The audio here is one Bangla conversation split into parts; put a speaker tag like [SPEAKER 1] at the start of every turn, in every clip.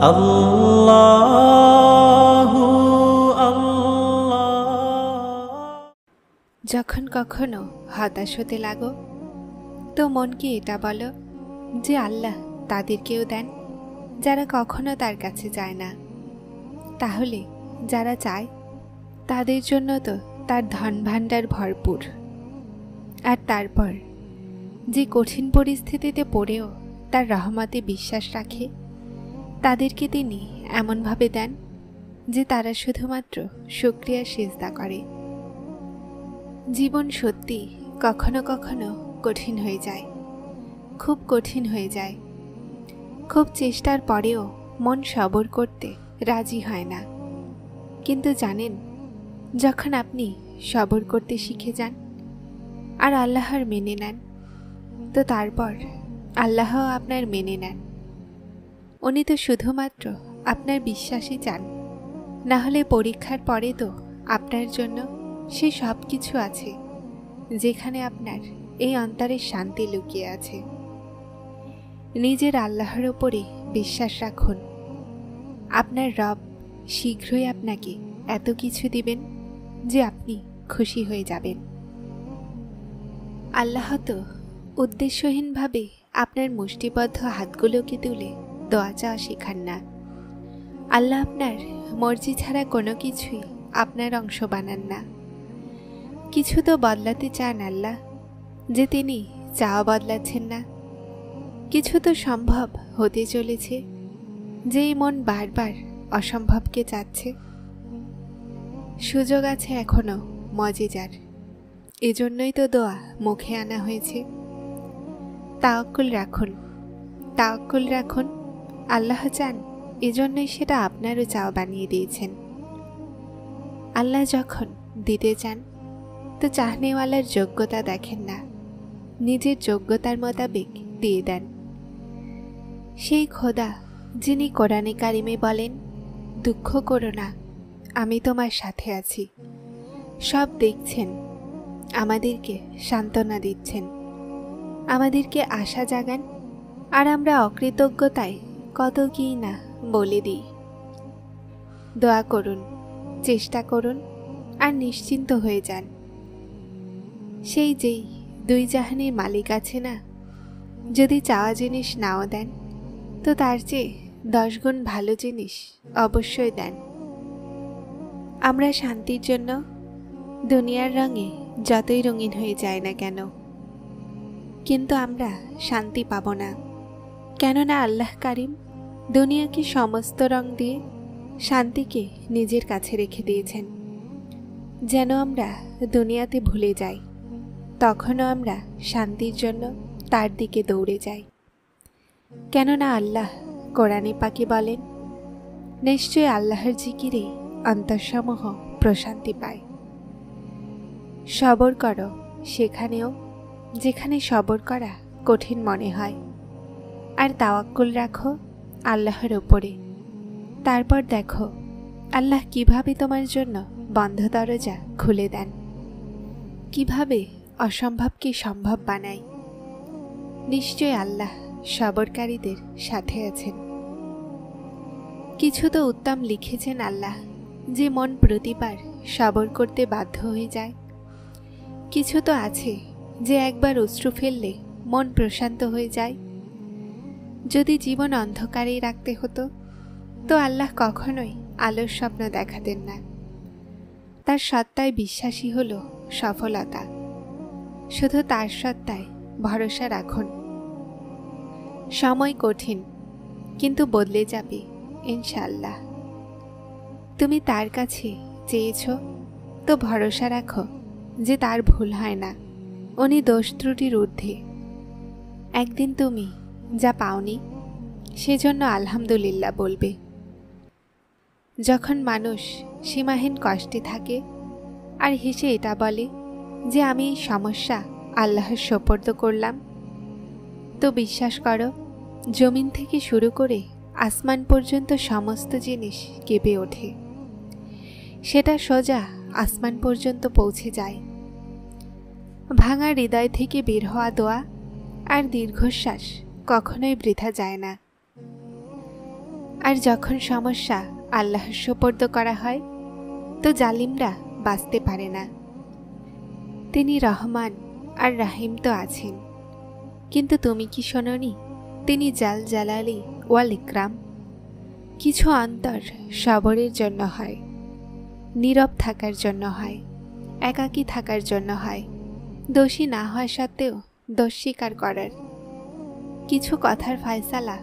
[SPEAKER 1] আল্লাহু আল্লাহ।
[SPEAKER 2] যখন কখনো হতাশ হতে লাগো তো মনকে এটা বলো যে আল্লাহ তাদেরকেও দেন যারা কখনো তার কাছে যায় না। তাহলে যারা চায় তাদের জন্য তো তার ধন ভাণ্ডার ভরপুর। আর তারপর যে কঠিন পরিস্থিতিতে পড়েও তার রহমতে বিশ্বাস রাখে তাদেরকে তিনি এমনভাবে দেন যে তারা শুধুমাত্র শুকরিয়া সিজদা করে। জীবন সত্যি কখনো কখনো কঠিন হয়ে যায়, খুব কঠিন হয়ে যায়। খুব চেষ্টার পরেও মন সবর করতে রাজি হয় না। কিন্তু জানেন, যখন আপনি সবর করতে শিখে যান আর আল্লাহর মেনে নেন, তো তারপর আল্লাহও আপনার মেনে নেন। উনি তো শুধুমাত্র আপনার বিশ্বাসই চান, না হলে পরীক্ষার পরে তো আপনার জন্য সে সব কিছু আছে যেখানে আপনার এই অন্তরের শান্তি লুকিয়ে আছে। নিজের আল্লাহর ওপরে বিশ্বাস রাখুন। আপনার রব শীঘ্রই আপনাকে এত কিছু দিবেন যে আপনি খুশি হয়ে যাবেন। আল্লাহ তো উদ্দেশ্যহীনভাবে আপনার মুষ্টিবদ্ধ হাতগুলোকে তুলে দোয়া চাওয়া শেখান না। আল্লাহ আপনার মর্জি ছাড়া কোনো কিছুই আপনার অংশ বানান না। কিছু তো বদলাতে চান আল্লাহ, যে তিনি চাওয়া বদলাচ্ছেন না। কিছু তো সম্ভব হতে চলেছে, যেই মন বারবার অসম্ভবকে চাচ্ছে। সুযোগ আছে এখনো মজিজার, এজন্যই তো দোয়া মুখে আনা হয়েছে। তাওয়াক্কুল রাখুন, তাওয়াক্কুল রাখুন। আল্লাহ চান, এজন্যই সেটা আপনারও চাওয়া বানিয়ে দিয়েছেন। আল্লাহ যখন দিতে চান তো চাহনেওয়ালার যোগ্যতা দেখেন না, নিজের যোগ্যতার মোতাবেক দিয়ে দেন। সেই খোদা যিনি কোরআনে কারিমে বলেন, দুঃখ করো না, আমি তোমার সাথে আছি, সব দেখছেন, আমাদেরকে সান্ত্বনা দিচ্ছেন, আমাদেরকে আশা জাগান। আর আমরা অকৃতজ্ঞতায় কত কি না বলে দিই। দোয়া করুন, চেষ্টা করুন, আর নিশ্চিন্ত হয়ে যান। সেই যেই দুই জাহানের মালিক আছে না, যদি চাওয়া জিনিস নাও দেন তো তার চেয়ে 10 গুণ ভালো জিনিস অবশ্যই দেন। আমরা শান্তির জন্য দুনিয়ার রঙে যতই রঙিন হয়ে যায় না কেন, কিন্তু আমরা শান্তি পাব না। কেননা আল্লাহ কারিম দুনিয়াকে সমস্ত রং দিয়ে শান্তিকে নিজের কাছে রেখে দিয়েছেন। যেন আমরা দুনিয়াতে ভুলে যাই, তখনও আমরা শান্তির জন্য তার দিকে দৌড়ে যাই। কেননা আল্লাহ কোরআনে পাকে বলেন, নিশ্চয় আল্লাহর জিকিরে অন্তরসমূহ প্রশান্তি পায়। সবর করো সেখানেও যেখানে সবর করা কঠিন মনে হয়, আর তাওয়াক্কুল রাখো আল্লাহর ওপরে। তারপর দেখো আল্লাহ কিভাবে তোমার জন্য বন্ধ দরজা খুলে দেন, কিভাবে অসম্ভবকে সম্ভব বানায়। নিশ্চয় আল্লাহ সবরকারীদের সাথে আছেন। কিছু তো উত্তম লিখেছেন আল্লাহ, যে মন প্রতিবার সবর করতে বাধ্য হয়ে যায়। কিছু তো আছে যে একবার অশ্রু ফেললে মন প্রশান্ত হয়ে যায়। যদি জীবন অন্ধকারেই রাখতে হতো তো আল্লাহ কখনোই আলোর স্বপ্ন দেখাতেন না। তার সত্তায় বিশ্বাসী হলো সফলতা। শুধু তার সত্তায় ভরসা রাখুন। সময় কঠিন, কিন্তু বদলে যাবে ইনশাআল্লাহ। তুমি তার কাছে চেয়েছ তো ভরসা রাখো যে তার ভুল হয় না, উনি দোষ ত্রুটির ঊর্ধ্বে। একদিন তুমি যা পাওনি সেজন্য আলহামদুলিল্লাহ বলবে। যখন মানুষ সীমাহীন কষ্টে থাকে আর হেসে এটা বলে যে আমি এই সমস্যা আল্লাহর সোপর্দ করলাম, তো বিশ্বাস করো জমিন থেকে শুরু করে আসমান পর্যন্ত সমস্ত জিনিস কেঁপে ওঠে। সেটা সোজা আসমান পর্যন্ত পৌঁছে যায়। ভাঙা হৃদয় থেকে বের হওয়া দোয়া আর দীর্ঘশ্বাস কখনোই বৃথা যায় না। আর যখন সমস্যা আল্লাহর সুপর্দ করা হয় তো জালিমরা বাঁচতে পারে না। তিনি রহমান আর রাহিম তো আছেন, কিন্তু তুমি কি শোনোনি তিনি জাল জালালি ওয়াল ইকরাম। কিছু অন্তর সবরের জন্য হয়, নীরব থাকার জন্য হয়, একাকী থাকার জন্য হয়, দোষী না হওয়া সত্ত্বেও দোষ স্বীকার করার। কিছু কথার ফয়সালা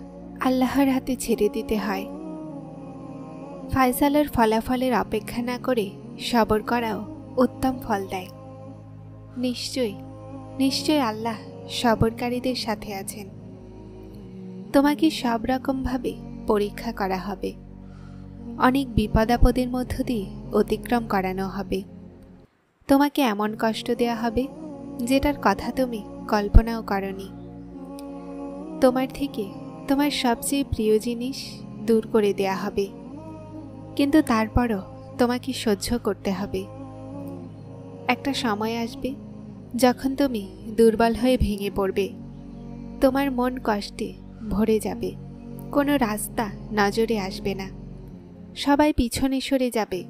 [SPEAKER 2] আল্লাহর হাতে ছেড়ে দিতে হয়। ফয়সালার ফলাফলের অপেক্ষা না করে সবর করাও উত্তম ফল দেয়। নিশ্চয়ই নিশ্চয়ই আল্লাহ সবরকারীদের সাথে আছেন। তোমাকে সব রকমভাবে পরীক্ষা করা হবে, অনেক বিপদ আপদের মধ্য দিয়ে অতিক্রম করানো হবে। তোমাকে এমন কষ্ট দেয়া হবে যেটার কথা তুমি কল্পনাও করনি। তোমার থেকে তোমার সবচেয়ে প্রিয় জিনিস দূর করে দেয়া হবে, কিন্তু তারপরও তোমাকে সহ্য করতে হবে। একটা সময় আসবে যখন তুমি দুর্বল হয়ে ভেঙে পড়বে, তোমার মন কষ্টে ভরে যাবে, কোনো রাস্তা নজরে আসবে না, সবাই পিছনে সরে যাবে।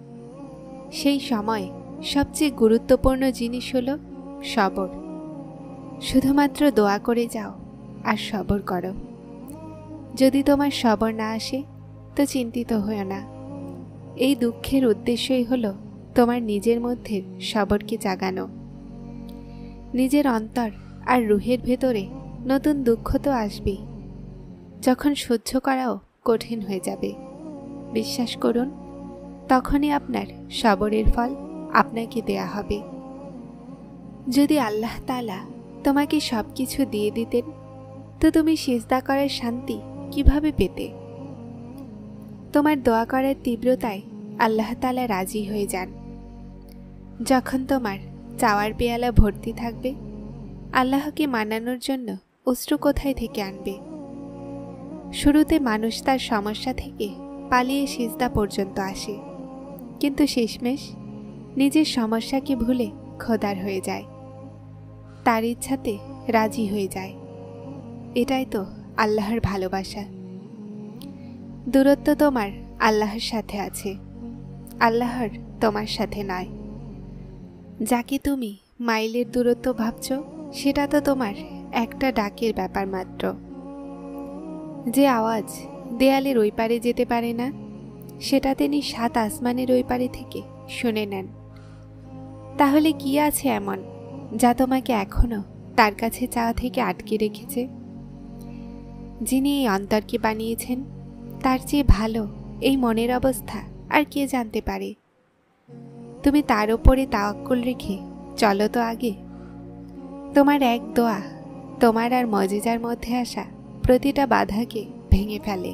[SPEAKER 2] সেই সময় সবচেয়ে গুরুত্বপূর্ণ জিনিস হলো সবর। শুধুমাত্র দোয়া করে যাও আর সবর করো। যদি তোমার সবর না আসে তো চিন্তিত হয়ো না। এই দুঃখের উদ্দেশ্যই হলো তোমার নিজের মধ্যে সবরকে জাগানো। নিজের অন্তর আর রুহের ভেতরে নতুন দুঃখ তো আসবেই, যখন সহ্য করাও কঠিন হয়ে যাবে। বিশ্বাস করুন, তখনই আপনার সবরের ফল আপনাকে দেয়া হবে। যদি আল্লাহ তাআলা তোমাকে সব কিছু দিয়ে দিতেন তো তুমি সিজদা করার শান্তি কিভাবে পেতে? তোমার দোয়া করার তীব্রতায় আল্লাহ তাআলা রাজি হয়ে যান। যখন তোমার চাওয়ার পেয়ালা ভর্তি থাকবে, আল্লাহকে মানানোর জন্য অশ্রু কোথায় থেকে আনবে? শুরুতে মানুষ তার সমস্যা থেকে পালিয়ে সিজদা পর্যন্ত আসে, কিন্তু শেষমেশ নিজের সমস্যাকে ভুলে খোদার হয়ে যায়, তার ইচ্ছাতে রাজি হয়ে যায়। এটাই তো আল্লাহর ভালোবাসা। দূরত্ব তোমার আল্লাহর সাথে আছে, আল্লাহর তোমার সাথে নয়। যাকে তুমি মাইলের দূরত্ব ভাবছ সেটা তো তোমার একটা ডাকের ব্যাপার মাত্র। যে আওয়াজ দেয়ালের ওই পারে যেতে পারে না, সেটা তিনি 7 আসমানের ওই পারে থেকে শুনে নেন। তাহলে কি আছে এমন যা তোমাকে এখনো তার কাছে চাওয়া থেকে আটকে রেখেছে? যিনি এই অন্তরকে বানিয়েছেন তার চেয়ে ভালো এই মনের অবস্থা আর কে জানতে পারে? তুমি তার ওপরে তাওয়াক্কুল রেখে চলো তো আগে। তোমার এক দোয়া তোমার আর মজেজার মধ্যে আসা প্রতিটা বাধাকে ভেঙে ফেলে।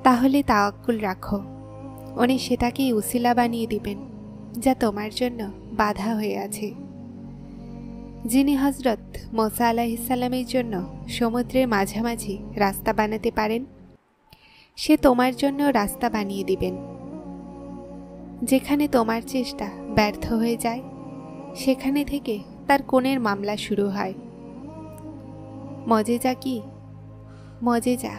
[SPEAKER 2] তাহলে তাওয়াক্কুল রাখো, উনি সেটাকেই উসিলা বানিয়ে দিবেন যা তোমার জন্য বাধা হয়ে আছে। যিনি হযরত মুসা আলাইহিস সালামের জন্য সমুদ্রের মাঝামাঝি রাস্তা বানাতে পারেন, সে তোমার জন্য রাস্তা বানিয়ে দিবেন। যেখানে তোমার চেষ্টা ব্যর্থ হয়ে যায়, সেখানে থেকে তার কোণের মামলা শুরু হয়। মজেজা কি? মজেজা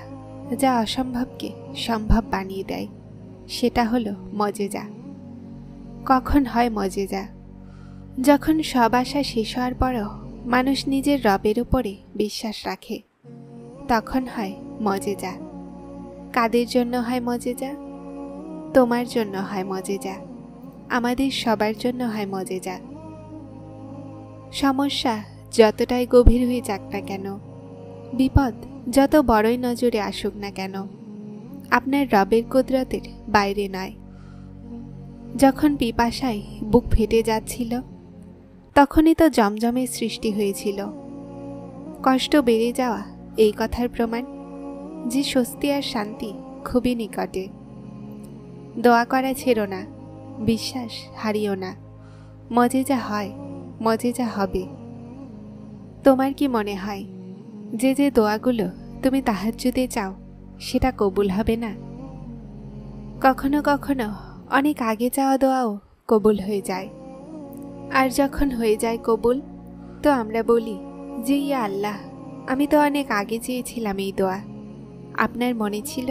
[SPEAKER 2] যা অসম্ভবকে সম্ভব বানিয়ে দেয়, সেটা হলো মজেজা। কখন হয় মজেজা? যখন সব আশা শেষ হওয়ার পরও মানুষ নিজের রবের উপরে বিশ্বাস রাখে, তখন হয় মজেজা। কাদের জন্য হয় মজেজা? তোমার জন্য হয় মজেজা, আমাদের সবার জন্য হয় মজেজা। সমস্যা যতটাই গভীর হয়ে যাক না কেন, বিপদ যত বড়ই নজরে আসুক না কেন, আপনার রবের কুদরতের বাইরে নয়। যখন পিপাসায় বুক ফেটে যাচ্ছিল, তখনই তো জমজমের সৃষ্টি হয়েছিল। কষ্ট বেড়ে যাওয়া এই কথার প্রমাণ যে স্বস্তি আর শান্তি খুবই নিকটে। দোয়া করা ছেড়ো না, বিশ্বাস হারিও না। মজেজা হয়, মজেজা হবে। তোমার কি মনে হয় যে যে দোয়াগুলো তুমি তাহাজ্জুদে চাও সেটা কবুল হবে না? কখনো কখনো অনেক আগে চাওয়া দোয়াও কবুল হয়ে যায়। আর যখন হয়ে যায় কবুল, তো আমরা বলি যে ইয়া আল্লাহ, আমি তো অনেক আগে চেয়েছিলাম এই দোয়া, আপনার মনে ছিল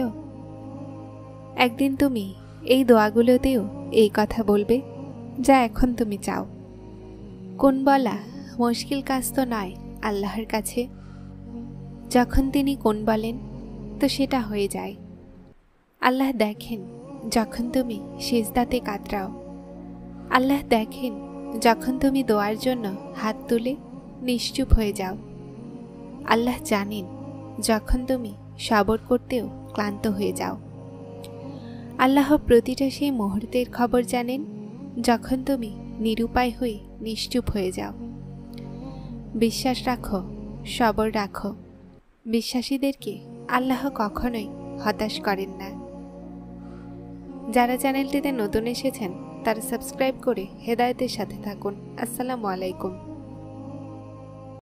[SPEAKER 2] একদিন তুমি এই দোয়াগুলোতেও এই কথা বলবে যা এখন তুমি চাও। কোন বলা মুশকিল কাজ তো নয় আল্লাহর কাছে। যখন তিনি কোন বলেন তো সেটা হয়ে যায়। আল্লাহ দেখেন যখন তুমি সিজদাতে কাতরাও। আল্লাহ দেখেন যখন তুমি দোয়ার জন্য হাত তুলে নিশ্চুপ হয়ে যাও। আল্লাহ জানেন যখন তুমি সবর করতেও ক্লান্ত হয়ে যাও। আল্লাহ প্রতিটা সেই মুহূর্তের খবর জানেন যখন তুমি নিরুপায় হয়ে নিশ্চুপ হয়ে যাও। বিশ্বাস রাখো, সবর রাখো। বিশ্বাসীদেরকে আল্লাহ কখনোই হতাশ করেন না। যারা চ্যানেলটিতে নতুন এসেছেন তারা সাবস্ক্রাইব করে হেদায়েতের সাথে থাকুন। আসসালামু আলাইকুম।